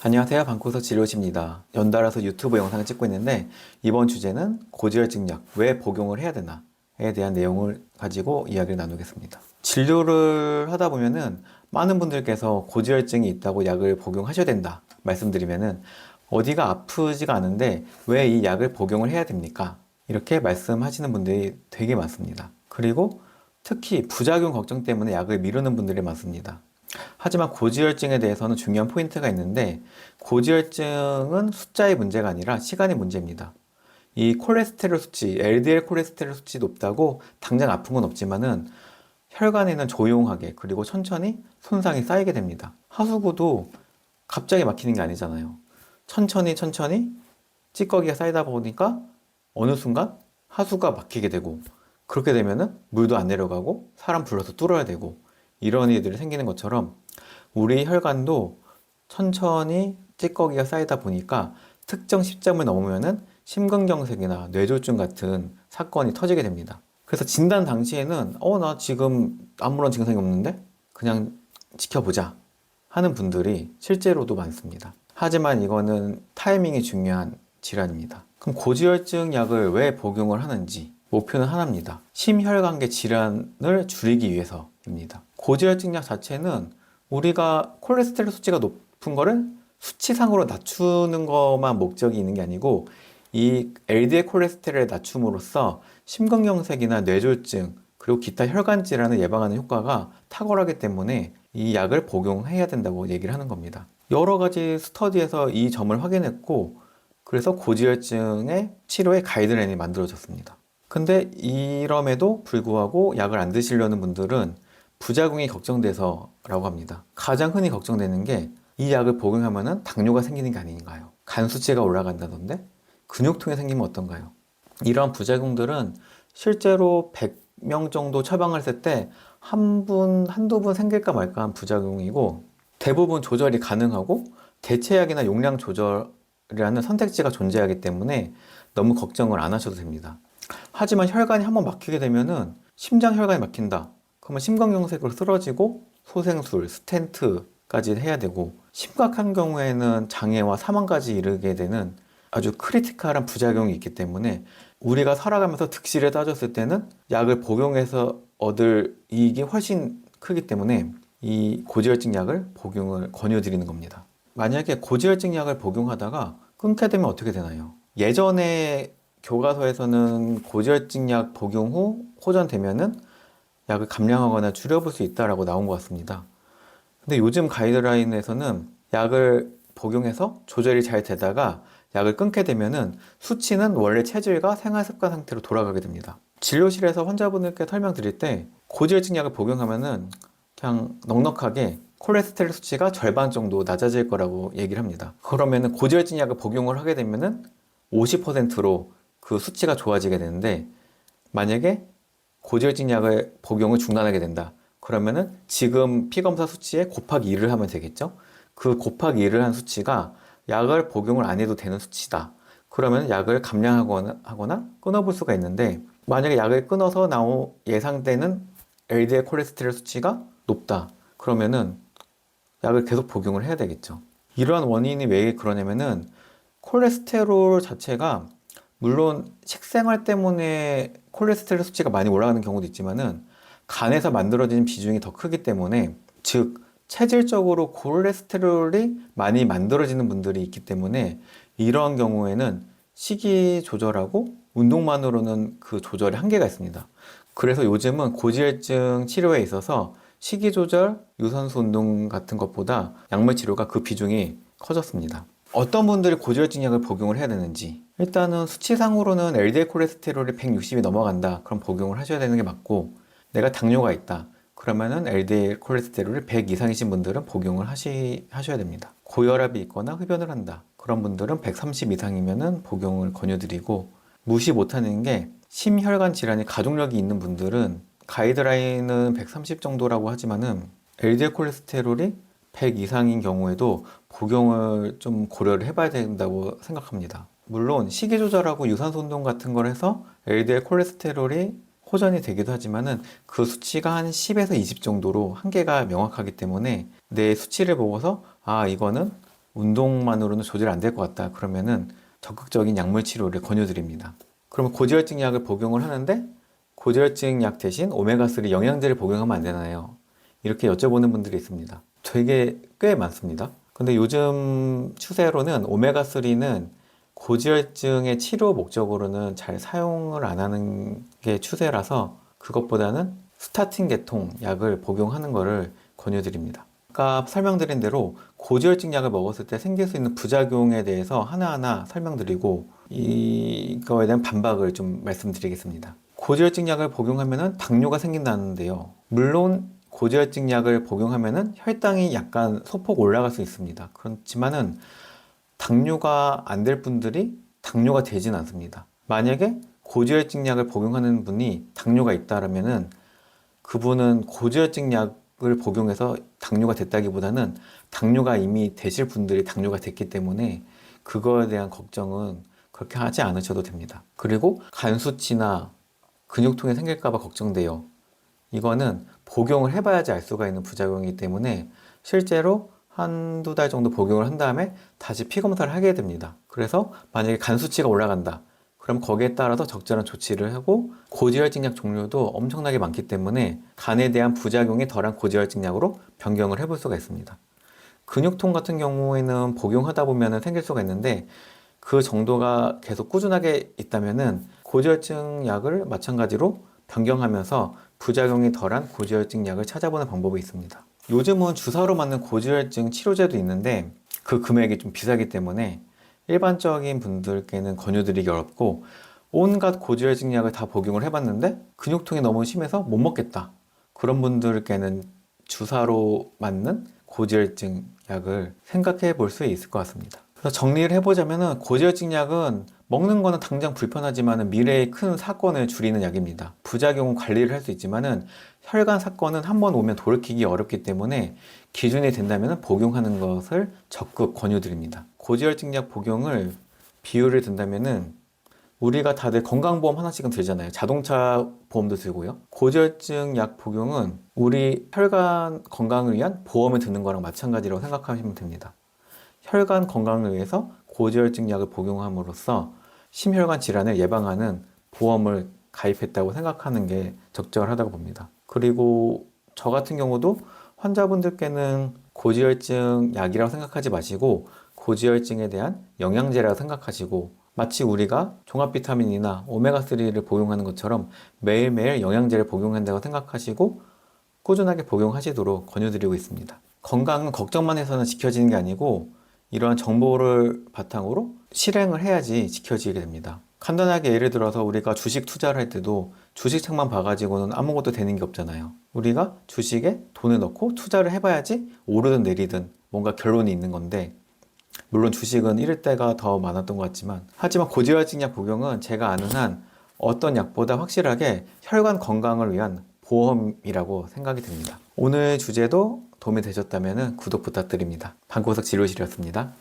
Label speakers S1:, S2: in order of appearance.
S1: 안녕하세요. 방구석 진료실입니다. 연달아서 유튜브 영상을 찍고 있는데 이번 주제는 고지혈증 약 왜 복용을 해야 되나에 대한 내용을 가지고 이야기를 나누겠습니다. 진료를 하다 보면은 많은 분들께서 고지혈증이 있다고 약을 복용하셔야 된다 말씀드리면은 어디가 아프지가 않은데 왜 이 약을 복용을 해야 됩니까? 이렇게 말씀하시는 분들이 되게 많습니다. 그리고 특히 부작용 걱정 때문에 약을 미루는 분들이 많습니다. 하지만 고지혈증에 대해서는 중요한 포인트가 있는데 고지혈증은 숫자의 문제가 아니라 시간의 문제입니다. 이 콜레스테롤 수치, LDL 콜레스테롤 수치 높다고 당장 아픈 건 없지만은 혈관에는 조용하게 그리고 천천히 손상이 쌓이게 됩니다. 하수구도 갑자기 막히는 게 아니잖아요. 천천히 찌꺼기가 쌓이다 보니까 어느 순간 하수가 막히게 되고 그렇게 되면은 물도 안 내려가고 사람 불러서 뚫어야 되고 이런 일들이 생기는 것처럼 우리 혈관도 천천히 찌꺼기가 쌓이다 보니까 특정 시점을 넘으면은 심근경색이나 뇌졸중 같은 사건이 터지게 됩니다. 그래서 진단 당시에는 나 지금 아무런 증상이 없는데 그냥 지켜보자 하는 분들이 실제로도 많습니다. 하지만 이거는 타이밍이 중요한 질환입니다. 그럼 고지혈증 약을 왜 복용을 하는지 목표는 하나입니다. 심혈관계 질환을 줄이기 위해서입니다. 고지혈증 약 자체는 우리가 콜레스테롤 수치가 높은 거를 수치상으로 낮추는 것만 목적이 있는 게 아니고 이 LDL 콜레스테롤을 낮춤으로써 심근경색이나 뇌졸중 그리고 기타 혈관 질환을 예방하는 효과가 탁월하기 때문에 이 약을 복용해야 된다고 얘기를 하는 겁니다. 여러 가지 스터디에서 이 점을 확인했고 그래서 고지혈증의 치료의 가이드라인이 만들어졌습니다. 근데 이럼에도 불구하고 약을 안 드시려는 분들은 부작용이 걱정돼서라고 합니다. 가장 흔히 걱정되는 게 이 약을 복용하면 당뇨가 생기는 게 아닌가요? 간 수치가 올라간다던데 근육통이 생기면 어떤가요? 이러한 부작용들은 실제로 100명 정도 처방을 했을 때 한두 분 생길까 말까 한 부작용이고 대부분 조절이 가능하고 대체약이나 용량 조절이라는 선택지가 존재하기 때문에 너무 걱정을 안 하셔도 됩니다. 하지만 혈관이 한번 막히게 되면은 심장 혈관이 막힌다. 그러면 심근경색으로 쓰러지고 소생술, 스텐트까지 해야 되고 심각한 경우에는 장애와 사망까지 이르게 되는 아주 크리티컬한 부작용이 있기 때문에 우리가 살아가면서 득실에 따졌을 때는 약을 복용해서 얻을 이익이 훨씬 크기 때문에 이 고지혈증 약을 복용을 권유드리는 겁니다. 만약에 고지혈증 약을 복용하다가 끊게 되면 어떻게 되나요? 예전에 교과서에서는 고지혈증 약 복용 후 호전되면은 약을 감량하거나 줄여볼 수 있다라고 나온 것 같습니다. 근데 요즘 가이드라인에서는 약을 복용해서 조절이 잘 되다가 약을 끊게 되면은 수치는 원래 체질과 생활습관 상태로 돌아가게 됩니다. 진료실에서 환자분들께 설명드릴 때 고지혈증 약을 복용하면은 그냥 넉넉하게 콜레스테롤 수치가 절반 정도 낮아질 거라고 얘기를 합니다. 그러면은 고지혈증 약을 복용을 하게 되면은 50%로 그 수치가 좋아지게 되는데 만약에 고지혈증 약을 복용을 중단하게 된다. 그러면은 지금 피검사 수치에 곱하기 2를 하면 되겠죠? 그 곱하기 2를 한 수치가 약을 복용을 안 해도 되는 수치다. 그러면 약을 감량하거나 끊어볼 수가 있는데 만약에 약을 끊어서 예상되는 LDL 콜레스테롤 수치가 높다. 그러면은 약을 계속 복용을 해야 되겠죠. 이러한 원인이 왜 그러냐면은 콜레스테롤 자체가 물론 식생활 때문에 콜레스테롤 수치가 많이 올라가는 경우도 있지만은 간에서 만들어지는 비중이 더 크기 때문에 즉 체질적으로 콜레스테롤이 많이 만들어지는 분들이 있기 때문에 이러한 경우에는 식이 조절하고 운동만으로는 그 조절에 한계가 있습니다. 그래서 요즘은 고지혈증 치료에 있어서 식이 조절, 유산소 운동 같은 것보다 약물 치료가 그 비중이 커졌습니다. 어떤 분들이 고지혈증 약을 복용을 해야 되는지 일단은 수치상으로는 LDL 콜레스테롤이 160이 넘어간다. 그럼 복용을 하셔야 되는 게 맞고 내가 당뇨가 있다. 그러면은 LDL 콜레스테롤이 100 이상이신 분들은 복용을 하셔야 됩니다. 고혈압이 있거나 흡연을 한다. 그런 분들은 130 이상이면은 복용을 권유드리고 무시 못하는 게 심혈관 질환이 가족력이 있는 분들은 가이드라인은 130 정도라고 하지만은 LDL 콜레스테롤이 100 이상인 경우에도 복용을 좀 고려를 해봐야 된다고 생각합니다. 물론 식이 조절하고 유산소 운동 같은 걸 해서 LDL 콜레스테롤이 호전이 되기도 하지만은 그 수치가 한 10에서 20 정도로 한계가 명확하기 때문에 내 수치를 보고서 이거는 운동만으로는 조절 안 될 것 같다. 그러면은 적극적인 약물 치료를 권유드립니다. 그러면 고지혈증 약을 복용을 하는데 고지혈증 약 대신 오메가3 영양제를 복용하면 안 되나요? 이렇게 여쭤보는 분들이 있습니다. 되게 꽤 많습니다. 근데 요즘 추세로는 오메가3는 고지혈증의 치료 목적으로는 잘 사용을 안 하는 게 추세라서 그것보다는 스타틴 계통 약을 복용하는 것을 권유드립니다. 아까 설명드린 대로 고지혈증 약을 먹었을 때 생길 수 있는 부작용에 대해서 하나하나 설명드리고 이거에 대한 반박을 좀 말씀드리겠습니다. 고지혈증 약을 복용하면 당뇨가 생긴다는데요. 물론 고지혈증 약을 복용하면 혈당이 약간 소폭 올라갈 수 있습니다. 그렇지만은 당뇨가 안 될 분들이 당뇨가 되진 않습니다. 만약에 고지혈증 약을 복용하는 분이 당뇨가 있다면은 그분은 고지혈증 약을 복용해서 당뇨가 됐다기보다는 당뇨가 이미 되실 분들이 당뇨가 됐기 때문에 그거에 대한 걱정은 그렇게 하지 않으셔도 됩니다. 그리고 간 수치나 근육통이 생길까봐 걱정돼요. 이거는 복용을 해봐야지 알 수가 있는 부작용이기 때문에 실제로 한두 달 정도 복용을 한 다음에 다시 피 검사를 하게 됩니다. 그래서 만약에 간 수치가 올라간다. 그럼 거기에 따라서 적절한 조치를 하고 고지혈증 약 종류도 엄청나게 많기 때문에 간에 대한 부작용이 덜한 고지혈증 약으로 변경을 해볼 수가 있습니다. 근육통 같은 경우에는 복용하다 보면 생길 수가 있는데 그 정도가 계속 꾸준하게 있다면은 고지혈증 약을 마찬가지로 변경하면서 부작용이 덜한 고지혈증 약을 찾아보는 방법이 있습니다. 요즘은 주사로 맞는 고지혈증 치료제도 있는데 그 금액이 좀 비싸기 때문에 일반적인 분들께는 권유드리기 어렵고 온갖 고지혈증 약을 다 복용을 해봤는데 근육통이 너무 심해서 못 먹겠다. 그런 분들께는 주사로 맞는 고지혈증 약을 생각해 볼 수 있을 것 같습니다. 그래서 정리를 해보자면 고지혈증 약은 먹는 거는 당장 불편하지만 미래의 큰 사건을 줄이는 약입니다. 부작용은 관리를 할 수 있지만 혈관 사건은 한 번 오면 돌이키기 어렵기 때문에 기준이 된다면 복용하는 것을 적극 권유드립니다. 고지혈증 약 복용을 비유를 든다면 우리가 다들 건강보험 하나씩은 들잖아요. 자동차 보험도 들고요. 고지혈증 약 복용은 우리 혈관 건강을 위한 보험을 드는 거랑 마찬가지라고 생각하시면 됩니다. 혈관 건강을 위해서 고지혈증 약을 복용함으로써 심혈관 질환을 예방하는 보험을 가입했다고 생각하는 게 적절하다고 봅니다. 그리고 저 같은 경우도 환자분들께는 고지혈증 약이라고 생각하지 마시고 고지혈증에 대한 영양제라고 생각하시고 마치 우리가 종합 비타민이나 오메가3를 복용하는 것처럼 매일매일 영양제를 복용한다고 생각하시고 꾸준하게 복용하시도록 권유드리고 있습니다. 건강은 걱정만 해서는 지켜지는 게 아니고 이러한 정보를 바탕으로 실행을 해야지 지켜지게 됩니다. 간단하게 예를 들어서 우리가 주식 투자를 할 때도 주식책만 봐가지고는 아무것도 되는 게 없잖아요. 우리가 주식에 돈을 넣고 투자를 해봐야지 오르든 내리든 뭔가 결론이 있는 건데 물론 주식은 잃을 때가 더 많았던 것 같지만 하지만 고지혈증 약 복용은 제가 아는 한 어떤 약보다 확실하게 혈관 건강을 위한 보험이라고 생각이 듭니다. 오늘 주제도 도움이 되셨다면 구독 부탁드립니다. 방구석 진료실이었습니다.